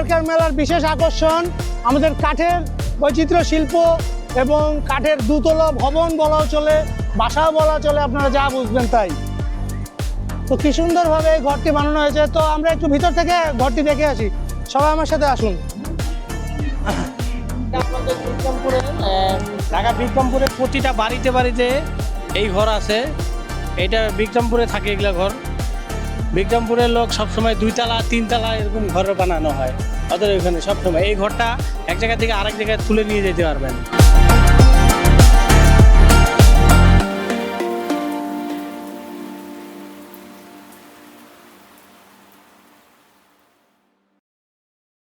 কালকার মেলার বিশেষ আকর্ষণ আমাদের কাঠের বৈচিত্র্য শিল্প এবং কাঠের দুতলা ভবন বলাও চলে, বাসাও বলা চলে, আপনারা যা বুঝবেন তাই। তো কি সুন্দরভাবে এই ঘরটি বানানো হয়েছে। তো আমরা একটু ভিতর থেকে ঘরটি দেখে আসি, সবাই আমার সাথে আসুন। ঢাকা বিক্রমপুরের প্রতিটা বাড়িতে বাড়িতে এই ঘর আছে। এটা বিক্রমপুরে থাকে এগুলা ঘর। বিক্রমপুরের লোক সবসময় 2 তলা 3 তলা এরকম ঘর বানানো হয়। ওদের ওইখানে সবসময় এই ঘরটা এক জায়গা থেকে আরেক জায়গায় তুলে নিয়ে যেতে পারবেন।